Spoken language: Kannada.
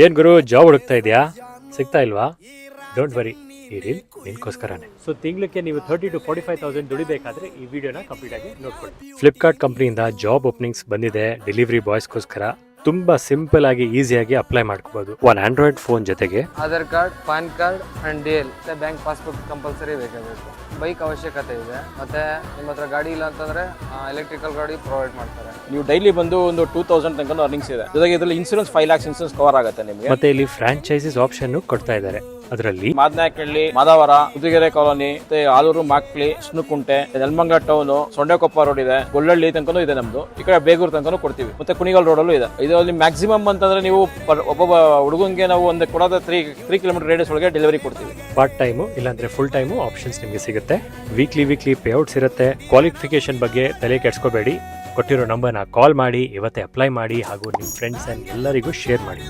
ಏನ್ ಗುರು ಜಾಬ್ ಹುಡುಕ್ತಾ ಇದೆಯಾ? ಸಿಗ್ತಾ ಇಲ್ವಾ? ಡೋಂಟ್ ವರಿ, ಈ ರೀಲ್ ನಿನ್ಗೋಸ್ಕರನೇ. ಸೊ ತಿಂಗಳಿಗೆ ನೀವು 30 to 45,000 ದುಡಿಬೇಕಾದ್ರೆ ಈ ವಿಡಿಯೋನ ಕಂಪ್ಲೀಟ್ ಆಗಿ ನೋಡ್ಕೊಳ್ಳಿ. ಫ್ಲಿಪ್ಕಾರ್ಟ್ ಕಂಪ್ನಿಯಿಂದ ಜಾಬ್ ಓಪನಿಂಗ್ಸ್ ಬಂದಿದೆ ಡೆಲಿವರಿ ಬಾಯ್ಸ್ಗೋಸ್ಕರ. ತುಂಬಾ ಸಿಂಪಲ್ ಆಗಿ ಈಸಿಯಾಗಿ ಅಪ್ಲೈ ಮಾಡ್ಕೋಬಹುದು. ಒಂದು ಆಂಡ್ರಾಯ್ಡ್ ಫೋನ್ ಜೊತೆಗೆ Aadhaar card, PAN card and DL bank passbook compulsory ಬೇಕಾಗಬೇಕು. ಬೈಕ್ ಅವಶ್ಯಕತೆ ಇದೆ. ಮತ್ತೆ ನಿಮ್ಮ ಹತ್ರ ಗಾಡಿ ಇಲ್ಲ ಅಂತಂದ್ರೆ ಎಲೆಕ್ಟ್ರಿಕಲ್ ಗಾಡಿ ಪ್ರೊವೈಡ್ ಮಾಡ್ತಾರೆ. ನೀವು ಡೈಲಿ ಬಂದು ಒಂದು 2,000 ತನಕ ಅರ್ನಿಂಗ್ಸ್ ಇದೆ. ಜೊತೆಗೆ ಇದರಲ್ಲಿ ಇನ್ಸೂರೆನ್ಸ್ 5 lakhs ಇನ್ಸೂರೆನ್ಸ್ ಕವರ್ ಆಗುತ್ತೆ ನಿಮಗೆ. ಮತ್ತೆ ಇಲ್ಲಿ ಫ್ರಾಂಚೈಸೀಸ್ ಆಪ್ಷನ್ ಕೊಡ್ತಾ ಇದ್ದಾರೆ. ಅದರಲ್ಲಿ ಮಾದನಾಯಕಹಳ್ಳಿ, ಮಾದಾವರ, ಉದುಗೆರೆ ಕಾಲೋನಿ, ಮತ್ತೆ ಆಲೂರು, ಮಾಕ್ಲಿ, ಸ್ನುಕುಂಟೆ, ನೆಲಮಂಗಲ ಟೌನ್, ಸೊಂಡೆಕೊಪ್ಪ ರೋಡ್ ಇದೆ, ಗೊಳ್ಳಳ್ಳಿ ತನಕನೂ ಇದೆ ನಮ್ದು. ಈ ಕಡೆ ಬೇಗೂರು ತನಕನೂ ಕೊಡ್ತೀವಿ. ಮತ್ತೆ ಕುಣಿಗಲ್ ರೋಡ್ ಅಲ್ಲೂ ಇದೆ. ಇದರಲ್ಲಿ ಮ್ಯಾಕ್ಸಿಮಮ್ ಅಂತಂದ್ರೆ ನೀವು ಒಬ್ಬೊಬ್ಬ ಹುಡುಗಂಗೆ ನಾವು ಒಂದು ಕೊಡೋದ 3 ಕಿಲೋಮೀಟರ್ ರೇಡಿಯಸ್ ಒಳಗೆ ಡೆಲಿವರಿ ಕೊಡ್ತೀವಿ. ಪಾರ್ಟ್ ಟೈಮು ಇಲ್ಲಾಂದ್ರೆ ಫುಲ್ ಟೈಮು ಆಪ್ಷನ್ಸ್ ನಿಮಗೆ ಸಿಗುತ್ತೆ. ವೀಕ್ಲಿ ಪೇಔಟ್ಸ್ ಇರುತ್ತೆ. ಕ್ವಾಲಿಫಿಕೇಶನ್ ಬಗ್ಗೆ ತಲೆ ಕೆಡ್ಸ್ಕೋಬೇಡಿ. ಕೊಟ್ಟಿರೋ ನಂಬರ್ನ ಕಾಲ್ ಮಾಡಿ, ಇವತ್ತೇ ಅಪ್ಲೈ ಮಾಡಿ ಹಾಗೂ ನಿಮ್ಮ ಫ್ರೆಂಡ್ಸ್ ಅಂಡ್ ಎಲ್ಲರಿಗೂ ಶೇರ್ ಮಾಡಿ.